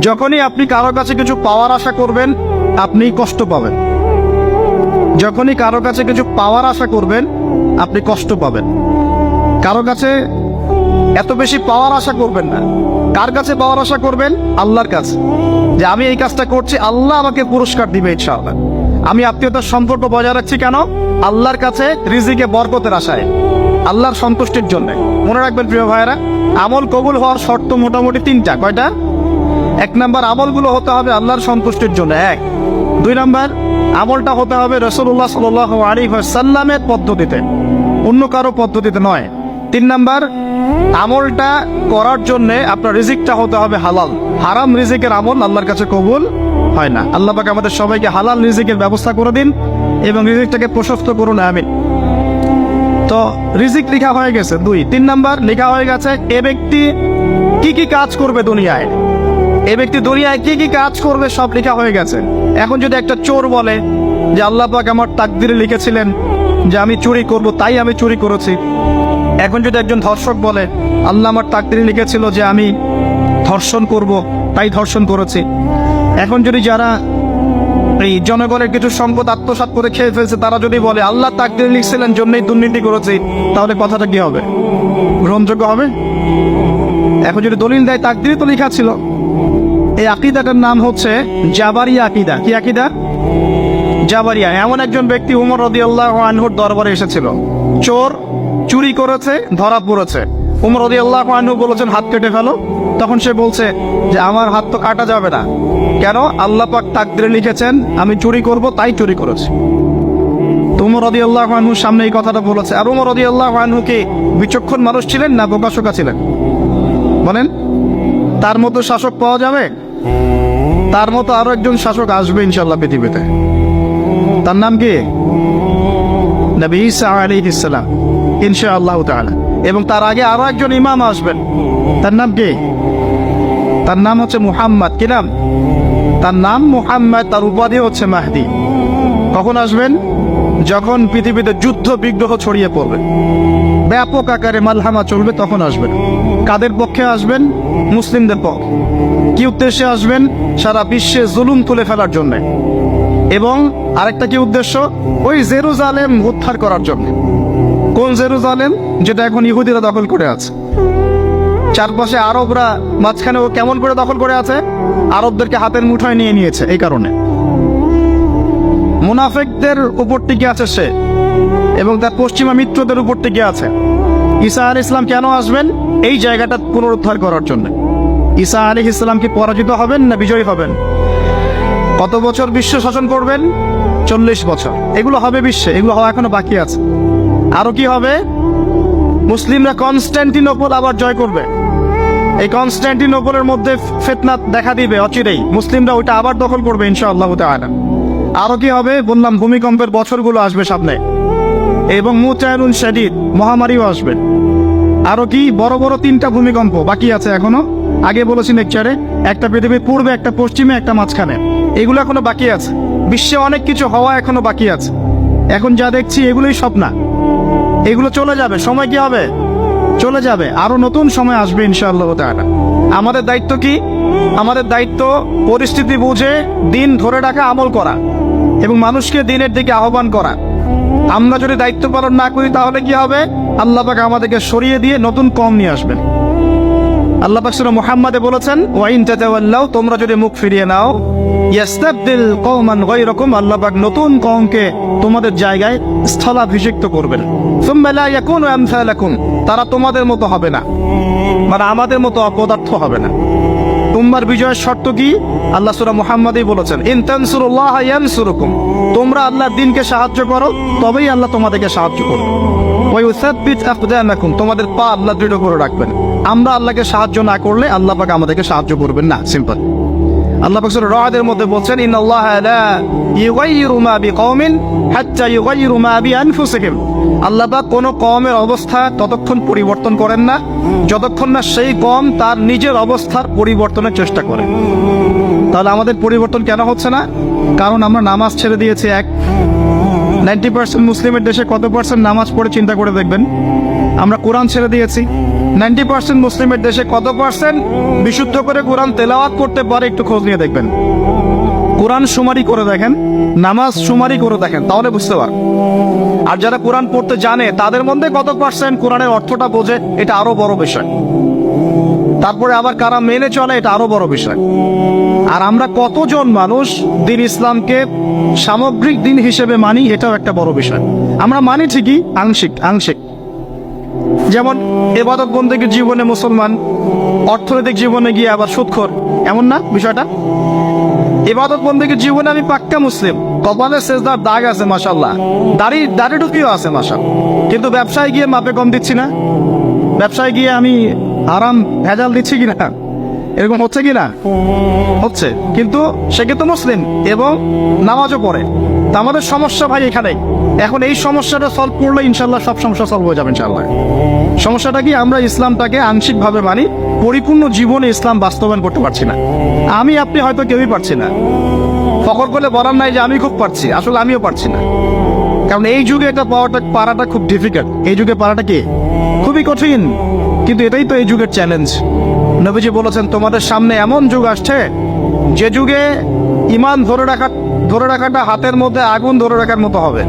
যখনই আপনি কারো কাছে কিছু পাওয়ার আশা করবেন, আপনি কষ্ট পাবেন। যখনই কারো কাছে কিছু পাওয়ার আশা করবেন, আপনি কষ্ট পাবেন। কারো কাছে এত বেশি পাওয়ার আশা করবেন না। কার কাছে পাওয়ার আশা করবেন? আল্লাহর কাছে, যে আমি এই কাজটা করছি, আল্লাহ আমাকে পুরস্কার দিবে ইনশাআল্লাহ। আমি আত্মীয়তার সম্পর্ক বজায় রাখছি কেন? আল্লাহর কাছে রিজিকে বরকতের আশায়, আল্লাহর সন্তুষ্টির জন্য। মনে রাখবেন প্রিয় ভাইয়েরা, আমল কবুল হওয়ার শর্ত মোটামুটি তিনটা। কয়টা? 1 নাম্বার, আমলগুলো হতে হবে আল্লাহর সন্তুষ্টির জন্য। 1। 2 নাম্বার, আমলটা হতে হবে রাসূলুল্লাহ সাল্লাল্লাহু আলাইহি ওয়াসাল্লামের পদ্ধতিতে, অন্য কারো পদ্ধতিতে নয়। 3 নাম্বার, আমলটা করার জন্য আপনার রিজিকটা হতে হবে হালাল। হারাম রিজিকের আমল আল্লাহর কাছে কবুল হয় না। আল্লাহ পাক আমাদের সবাইকে হালাল রিজিকের ব্যবস্থা করে দিন এবং রিজিকটাকে প্রশস্ত করুন, আমিন। তো রিজিক লেখা হয়ে গেছে 2। 3 নাম্বার, লেখা হয়ে গেছে এ ব্যক্তি কি কি কাজ করবে দুনিয়ায়। এ ব্যক্তি দুনিয়ায় কি কি কাজ করবে সব লেখা হয়ে গেছে। এখন যদি একটা চোর বলে যে আল্লাহ পাক আমার তাকদিরে লিখেছিলেন যে আমি চুরি করব, তাই আমি চুরি করেছি। এখন যদি একজন ধর্ষক বলে আল্লাহ আমার তাকদিরে লিখেছিল যে আমি ধর্ষণ করব, তাই ধর্ষণ করেছি। এখন যদি যারা এই জনগণের কিছু সম্পদ আত্মসাৎ করে খেয়ে ফেলছে, তারা যদি বলে আল্লাহ তাকদিরে লিখছিলেন জন্যই দুর্নীতি করেছি, তাহলে কথাটা কি হবে? গ্রহণযোগ্য হবে? এখন যদি দলিল দেয় তাকদিরে তো লেখা ছিল। এই আকীদাটার নাম হচ্ছে জাবারিয়া আকীদা। কি আকীদা? জাবারিয়া। এমন একজন ব্যক্তি উমর রাদিয়াল্লাহু আনহুর দরবারে এসেছিল। চোর চুরি করেছে, ধরা পড়েছে। উমর রাদিয়াল্লাহু আনহু বলেছেন হাত কেটে ফেলো। তখন সে বলছে যে আমার হাত তো কাটা যাবে না। কেন? আল্লাহ পাক তাকদিরে লিখেছেন আমি চুরি করব, তাই চুরি করেছি। উমর রাদিয়াল্লাহু আনহুর সামনে এই কথাটা বলেছে। আর উমর রাদিয়াল্লাহু আনহু কি বিচক্ষণ মানুষ ছিলেন না বোকাশোকা ছিলেন? বলেন, তার মতো শাসক পাওয়া যাবে? তার মতো আরো একজন শাসক আসবে ইনশাআল্লাহ পৃথিবীতে। তার নাম কি? নবী ঈসা আলাইহিস সালাম, ইনশাআল্লাহ তাআলা। এবং তার আগে আরো একজন ইমাম আসবেন। তার নাম কি? তার নাম হচ্ছে মুহাম্মদ। কি নাম? তার নাম মুহাম্মদ। তার উপাধি হচ্ছে মাহদী। কখন আসবেন? যখন পৃথিবীতে যুদ্ধ বিগ্রহ ছড়িয়ে পড়বে, ব্যাপক আকারে মালহামা চলবে, তখন আসবেন। কাদের পক্ষে আসবেন? মুসলিমদের পক্ষে। কি উদ্দেশ্যে আসবেন? সারা বিশ্বে জুলুম তুলে ফেলার জন্য। এবং আরেকটা কি উদ্দেশ্য? ওই জেরুজালেম উদ্ধার করার জন্য। কোন জেরুজালেম? যেটা এখন ইহুদিরা দখল করে আছে। চারপাশে আরবরা, মাঝখানে ও কেমন করে দখল করে আছে? আরবদেরকে হাতের মুঠোয় নিয়ে নিয়েছে। এই কারণে মুনাফিকদের উপর টিকে আছে সে, এবং তার পশ্চিমা মিত্রদের উপর টিকে আছে। ঈসা আলাইহিস সালাম কেন আসবেন? এই জায়গাটা পুনরুদ্ধার করার জন্য। ঈসা আলাইহিস সালাম কি পরাজিত হবেন না বিজয়ী হবেন? কত বছর বিশ্ব শাসন করবেন? 40 বছর। এগুলো হবে বিশ্বে, এগুলো হওয়া এখনো বাকি আছে। আরো কি হবে? মুসলিমরা কনস্ট্যান্টিনোপল আবার জয় করবে। এই কনস্ট্যান্টিনোপলের মধ্যে ফিতনা দেখা দিবে অচিরেই। মুসলিমরা ওইটা আবার দখল করবে ইনশাআল্লাহ তাআলা। আরো কি হবে? বললাম ভূমিকম্পের বছরগুলো আসবে সামনে, এবং মুতায়নুন শাদীদ, মহামারীও আসবে। আরো কি? বড় বড় 3টা ভূমিকম্প বাকি আছে এখনো। আগে বলেছি লেকচারে, একটা পৃথিবীর পূর্বে, একটা পশ্চিমে, একটা মাঝখানে। এগুলো এখনো বাকি আছে। বিশ্বে অনেক কিছু হওয়া এখনো বাকি আছে। এখন যা দেখছি এগুলোই সব না, এগুলো চলে যাবে। সময় কি হবে? চলে যাবে। আরো নতুন সময় আসবে ইনশাআল্লাহ তাআলা। আমাদের দায়িত্ব কি? আমাদের দায়িত্ব পরিস্থিতি বুঝে দিন ধরে রাখা, আমল করা এবং মানুষকে দিনের দিকে আহ্বান করা। আমরা যদি দায়িত্ব পালন না করি তাহলে কি হবে? আল্লাহ পাক আমাদেরকে সরিয়ে দিয়ে নতুন কওম নিয়ে আসবেন। আল্লাহ পাক সূরা মুহাম্মাদে বলেছেন ওয়া ইন তাতাওয়াল্লাউ, তোমরা যদি মুখ ফিরিয়ে নাও, ইয়াস্তাবদিল কওমান গায়রাকুম, আল্লাহ পাক নতুন কওমকে তোমাদের জায়গায় স্থলাভিষিক্ত করবেন। সুম্মা লা ইয়াকুনু আমসালাকুম, তারা তোমাদের মতো হবে না, মানে আমাদের মতো অপদার্থ হবে না। তোমার বিজয়ের শর্ত কি? আল্লাহ সূরা মুহাম্মাদেই বলেছেন ইন তানসুরুল্লাহ ইয়ানসুরুকুম, তোমরা আল্লাহর দ্বীনকে সাহায্য করো, তবেই আল্লাহ তোমাদেরকে সাহায্য করবে। ওয়া ইউসাব্বিত আকদামাকুম, তোমাদের পা আল্লাহ দৃঢ় করে রাখবেন। আমরা আল্লাহকে সাহায্য না করলে আল্লাহ পাক আমাদেরকে সাহায্য করবেন না। সিম্পল। আল্লাহ পাক সূরা রা'দের মধ্যে বলছেন ইন্নাল্লাহা লা ইউগাইয়িরু মা বিকওমিন হাত্তা ইউগাইয়িরু মা বিআনফুসিহিম, আল্লাহ পাক কোন কওমের অবস্থা ততক্ষণ পরিবর্তন করেন না যতক্ষণ না সেই কওম তার নিজের অবস্থার পরিবর্তনের চেষ্টা করে। তাহলে আমাদের পরিবর্তন কেন হচ্ছে না? কারণ আমরা নামাজ ছেড়ে দিয়েছি। 90% মুসলিমের দেশে কত পার্সেন্ট নামাজ পড়ে চিন্তা করে দেখবেন। আমরা কোরআন ছেড়ে দিয়েছি, 90% মুসলিমের দেশে কত পার্সেন্ট বিশুদ্ধ করে কোরআন তেলাওয়াত করতে পারে একটু খোঁজ নিয়ে দেখবেন। কোরআন শুমারি করে দেখেন, নামাজ শুমারি করে দেখেন, তাহলে বুঝতে পার। আর যারা কোরআন পড়তে জানে তাদের মধ্যে কত পার্সেন্ট কোরআনের অর্থটা বোঝে, এটা আরো বড় বিষয়। তারপরে আবার কারা মেনে চলে, এটা আরো বড় বিষয়। আর আমরা কতজন মানুষ দিন ইসলামকে সামগ্রিক দিন হিসেবে মানি, এটাও একটা বড় বিষয়। আমরা মানি ঠিকই, আংশিক আংশিক। যেমন ইবাদত বন্দেগীর জীবনে মুসলমান, অর্থনৈতিক জীবনে গিয়ে আবার সুদখোর, এমন না বিষয়টা? ইবাদত বন্দেগীর জীবনে আমি পাক্কা মুসলিম, কপালে সেজদার দাগ আছে মাশাআল্লাহ, দাড়ি টুপিও আছে মাশাআল্লাহ, কিন্তু ব্যবসায় গিয়ে মাপে কম দিচ্ছি না, ব্যবসায় গিয়ে আমি আরাম ভেজাল দিচ্ছি কিনা, এরকম হচ্ছে কিনা? হচ্ছে, কিন্তু সে কিন্তু মুসলিম এবং নামাজও পড়ে। তা আমাদের সমস্যা ভাই এখানে। এখন এই সমস্যাটা সলভ করলে ইনশাল্লাহ সব সমস্যা সলভ হয়ে যাবে ইনশাল্লাহ। সমস্যাটা কি? আমরা ইসলামটাকে আংশিকভাবে মানি, পরিপূর্ণ জীবনে ইসলাম বাস্তবায়ন করতে পারছি না। আমি আপনি হয়তো কেউই পারছি না। ফখর করলে বলার নাই যে আমি খুব পারছি, আসলে আমিও পারছি না। কারণ এই যুগে এটা পারাটা খুব ডিফিকাল্ট। এই যুগে পারাটা কি খুবই কঠিন, কিন্তু এটাই তো এই যুগের চ্যালেঞ্জ। নবীজি বলেছেন তোমাদের সামনে এমন যুগ আসছে যে যুগে ঈমান ধরে রাখাটা হাতের মধ্যে আগুন ধরে রাখার মতো হবে।